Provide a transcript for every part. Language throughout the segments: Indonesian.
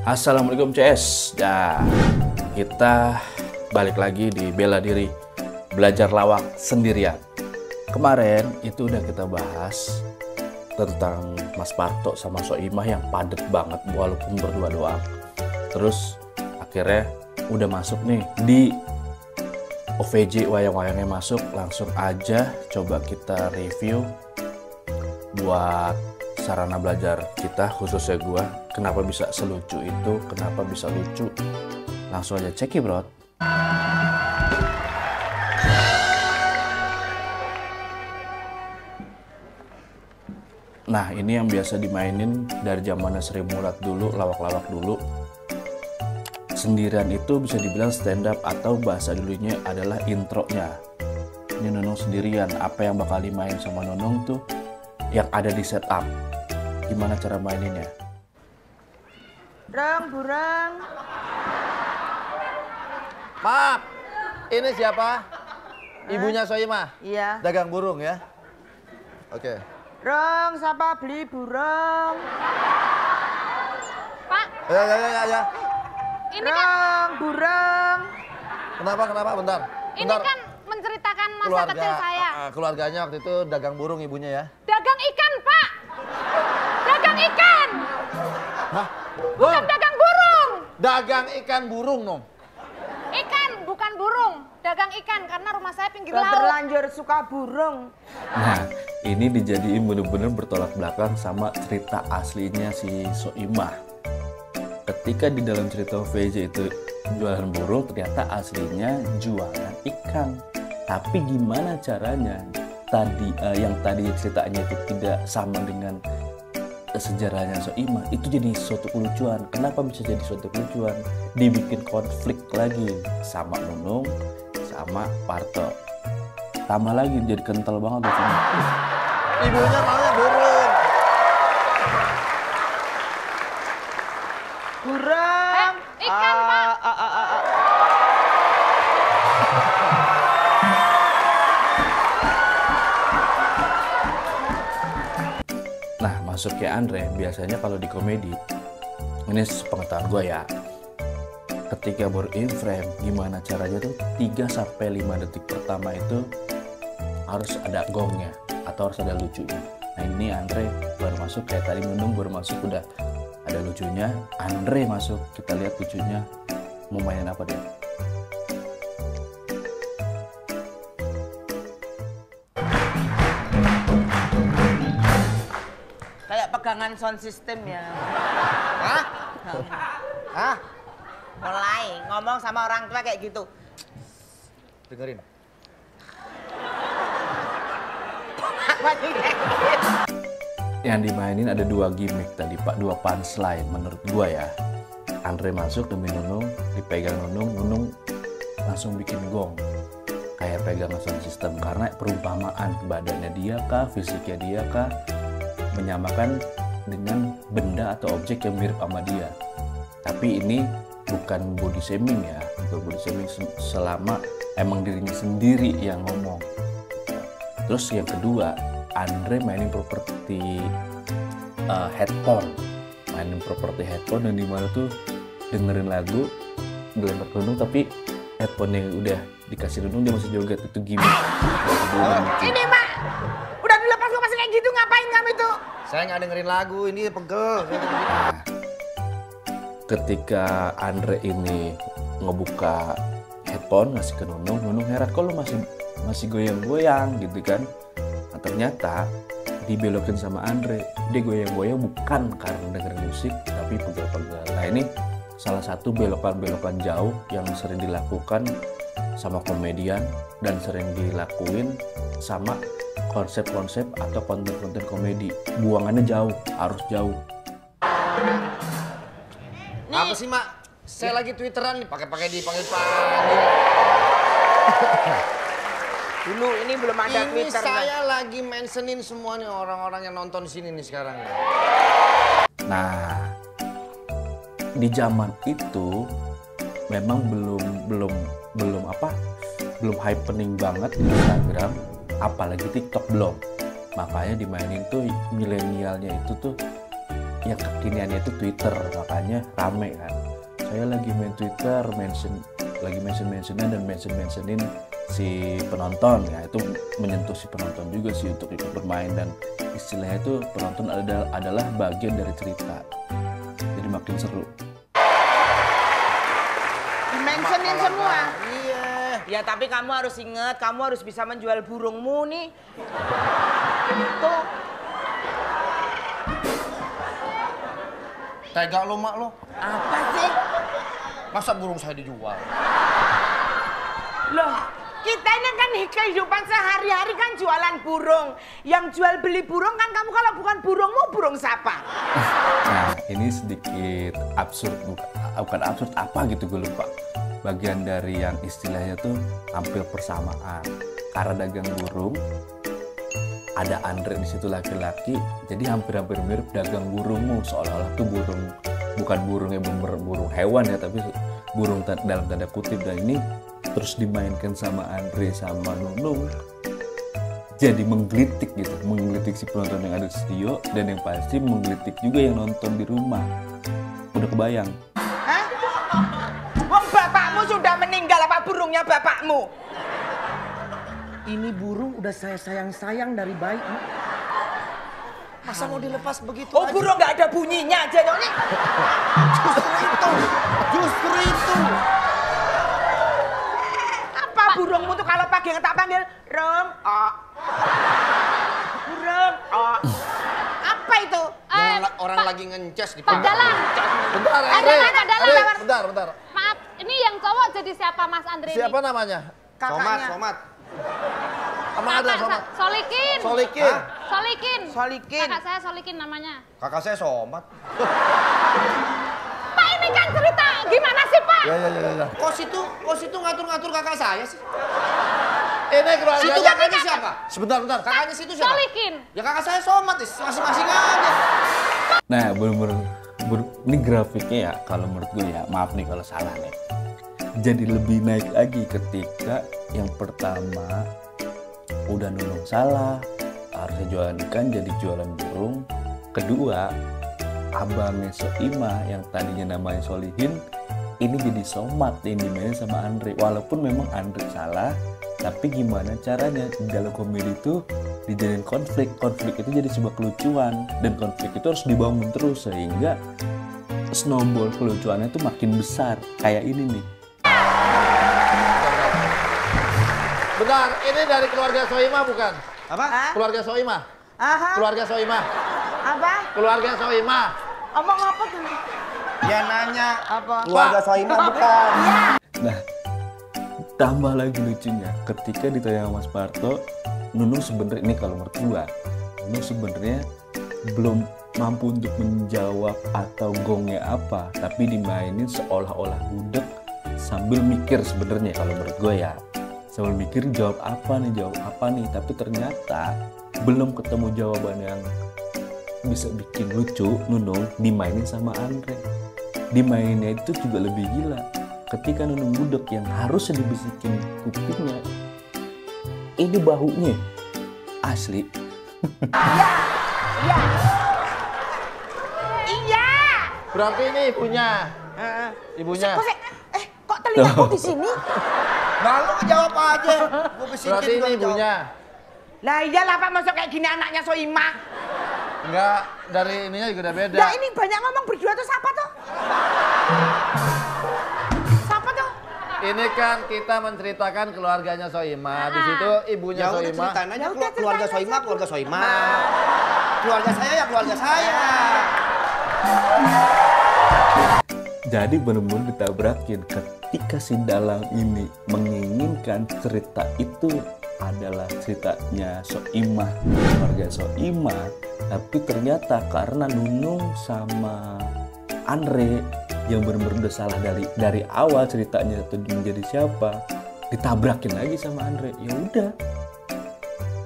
Assalamualaikum CS. Ya, kita balik lagi di bela diri belajar lawak sendirian. Kemarin itu udah kita bahas tentang Mas Parto sama Soimah yang padet banget walaupun berdua doang. Terus akhirnya udah masuk nih di OVJ, wayang-wayangnya masuk. Langsung aja coba kita review buat sarana belajar kita, khususnya gua, kenapa bisa selucu itu, kenapa bisa lucu. Langsung aja cek bro. Nah, ini yang biasa dimainin dari zamannya Sri Mulat dulu, lawak-lawak dulu. Sendirian itu bisa dibilang stand up, atau bahasa dulunya adalah intronya. Ini Nunung sendirian, apa yang bakal dimain sama Nunung tuh yang ada di setup. Gimana cara maininnya? Burung. Maaf, ini siapa? Ibunya Soimah? Iya. Dagang burung ya? Oke. Rong, siapa beli burung? Pak, Ya. ini kan Burung. Kenapa? Bentar. ini kan menceritakan masa kecil saya. Keluarganya waktu itu dagang burung ibunya ya? Dagang ikan, Pak. Dagang ikan. Hah? Bukan dagang burung. Dagang ikan burung, Nom. Ikan, bukan burung. Dagang ikan karena rumah saya pinggir Gak laut. terlanjur suka burung. Nah, ini dijadiin bener-bener bertolak belakang sama cerita aslinya si Soimah. Ketika di dalam cerita OVJ itu jualan burung, ternyata aslinya jualan ikan. Tapi gimana caranya yang tadi ceritanya itu tidak sama dengan sejarahnya Soimah, itu jadi suatu kelucuan. Kenapa bisa jadi suatu kelucuan? Dibikin konflik lagi sama Nunung sama Parto. Tambah lagi jadi kental banget di sini. Ibunya maunya burung. Burung. Ikan, Pak. Nah, masuknya Andre biasanya kalau di komedi, ini sepengetahuan gue ya, ketika baru in frame, gimana caranya tuh 3-5 detik pertama itu harus ada gongnya atau harus ada lucunya. Nah, ini Andre baru masuk, kayak tadi Nunung baru masuk udah ada lucunya. Andre masuk, kita lihat lucunya mau mainin apa dia. Kayak pegangan sound system ya. Hah? Mulai ngomong sama orang tua kayak gitu. Dengerin. Yang dimainin ada 2 gimmick tadi Pak, 2 punchline menurut gua ya. Andre masuk demi Nunung, dipegang Nunung langsung bikin gong. Kayak pegang sound system, karena perumpamaan badannya dia kah, fisiknya dia kah, menyamakan dengan benda atau objek yang mirip sama dia. Tapi ini bukan body shaming ya, bukan body shaming selama emang dirinya sendiri yang ngomong. Terus yang kedua, Andre mainin properti headphone, dan dimana tuh dengerin lagu dilempar ke Nunung, tapi headphone yang udah dikasih Nunung dia masih joget. Itu gimmick. Ini Mak, udah dilepas kok masih kayak gitu, ngapain kamu itu? Saya nggak dengerin lagu, ini pegel. Nah, ketika Andre ini ngebuka headphone ngasih ke Nunung heran, kok lu masih goyang-goyang gitu kan. Nah, ternyata dibelokin sama Andre, dia goyang-goyang bukan karena dengerin musik tapi pegel-pegel. Nah, ini salah satu belokan-belokan jauh yang sering dilakukan sama komedian dan sering dilakuin sama konsep-konsep atau konten-konten komedi. Buangannya jauh, harus jauh. Apa sih, Mak? Saya lagi Twitteran nih, pakai dipanggil Pak. Dulu ini belum ada Ini Twitter. saya lagi mentionin semua nih orang-orang yang nonton sini nih sekarang. Nah, di zaman itu memang belum happening banget di Instagram, apalagi TikTok belum. Makanya dimainin tuh milenialnya itu tuh yang kekiniannya itu Twitter, makanya rame kan. Saya lagi main Twitter, lagi mentionnya dan mentionin si penonton, ya itu menyentuh si penonton juga sih untuk ikut bermain, dan istilahnya itu penonton adalah bagian dari cerita, jadi makin seru. Dimensionin semua. Iya. Ya tapi kamu harus ingat, kamu harus bisa menjual burungmu nih. Tuh. Tega lo mak lo. Apa sih? Masa burung saya dijual? Loh, kita ini kan kehidupan sehari-hari kan jualan burung. Yang jual beli burung kan kamu, kalau bukan burungmu, burung siapa? Nah, ini sedikit absurd, bukan absurd apa gitu, gue lupa. Bagian dari yang istilahnya tuh hampir persamaan. Karena dagang burung, ada Andre di situ laki-laki, jadi hampir-hampir mirip dagang burungmu, seolah-olah tuh burung, bukan burung yang bener burung hewan ya, tapi burung dalam tanda kutip, dan ini terus dimainkan sama Andre sama Nunung, jadi menggelitik gitu, menggelitik si penonton yang ada di studio, dan yang pasti menggelitik juga yang nonton di rumah. Udah kebayang? Hah? Wong bapakmu sudah meninggal, apa burungnya bapakmu? Ini burung udah saya sayang-sayang dari bayi. Masa mau dilepas begitu Oh, aja? burung nggak ada bunyinya aja dong nih. Justru itu. Apa burungmu tuh kalau pagi tak panggil rong, burung, apa itu? Orang lagi ngencas di Pak Dalang. Bentar, bentar. Maaf, ini yang cowok jadi siapa Mas Andre ini? Siapa namanya? Kakaknya. Somat. Emang ada sama? Solikin. Solikin. Solikin. Solikin. Kakak saya Solikin namanya. Kakak saya Somat. Pak, ini kan cerita gimana sih Pak? Ya. Kos itu ngatur-ngatur kakak saya sih. Ini keluarga. Situ kakaknya siapa? Sebentar. Kakaknya situ siapa? Solikin. Ya kakak saya Somat, masing-masing aja. Nah, bener-bener ini grafiknya ya, kalau menurut gue ya, maaf nih kalau salah nih, jadi lebih naik lagi ketika yang pertama udah Nunung salah, harusnya jualan ikan jadi jualan burung. Kedua, abangnya Soimah yang tadinya namanya Solihin ini jadi Somat yang dimainin sama Andre, walaupun memang Andre salah, tapi gimana caranya di dalam komedi itu dijadiin konflik itu jadi sebuah kelucuan, dan konflik itu harus dibangun terus sehingga snowball kelucuannya itu makin besar kayak ini nih. Bentar, ini dari keluarga Soimah bukan? Apa? Keluarga Soimah. Aha. Keluarga Soimah. Apa? Keluarga Soimah. Omong apa tuh? Ya nanya. Apa? Keluarga Soimah bukan? Nah, tambah lagi lucunya ketika ditanya Mas Parto, Nunung sebenarnya, ini kalau menurut gua, Nunung sebenarnya belum mampu untuk menjawab atau gongnya apa, tapi dimainin seolah-olah budek sambil mikir sebenarnya kalau menurut gua ya. Sambil mikir jawab apa nih, tapi ternyata belum ketemu jawaban yang bisa bikin lucu. Nunung dimainin sama Andre. Dimainnya itu juga lebih gila. Ketika Nunung budek yang harusnya dibisikin kupingnya, ini bahunya asli. Iya. Berarti ini ibunya. Ibunya. Kok telingaku di sini? Nah lu jawab aja. Gue bisikin Berarti ini belum ibunya. Lah iyalah Pak, masuk kayak gini anaknya Soimah. Enggak, dari ininya juga udah beda. Lah ini banyak ngomong berdua tuh siapa tuh? Siapa tuh? Ini kan kita menceritakan keluarganya Soimah. Di situ ibunya Ya udah Soimah. ceritain aja Ya udah, keluarga ceritain Soimah, aja. keluarga Soimah. Keluarga saya ya keluarga saya. Jadi benar-benar ditabrakin ketika si Dalang ini menginginkan cerita itu adalah ceritanya Soimah, keluarga Soimah, tapi ternyata karena Nunung sama Andre yang benar-benar udah salah dari awal ceritanya itu menjadi siapa, ditabrakin lagi sama Andre. Ya udah,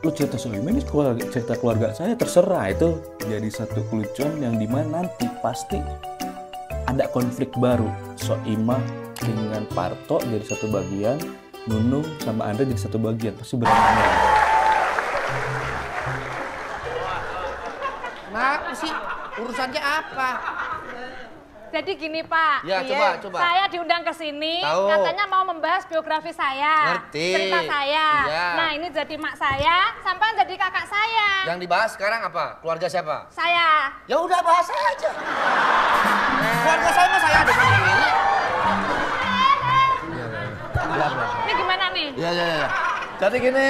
lu cerita Soimah ini cerita keluarga saya, terserah. Itu jadi satu kelucuan yang dimana nanti pasti ada konflik baru. Soimah dengan Parto jadi satu bagian, Nunung sama Andre jadi satu bagian, pasti berantem lagi. Kenapa sih? Urusannya apa? Jadi gini Pak. Ya, Iya. coba. Saya diundang ke sini, Tahu. katanya mau membahas biografi saya. Ngerti. Cerita saya. Iya. Nah, ini jadi mak saya, sampai jadi kakak saya. Yang dibahas sekarang apa? Keluarga siapa? Saya. Ya udah bahas aja. Keluarga saya mah saya ada sendiri. Ini gimana nih? Iya. Jadi gini,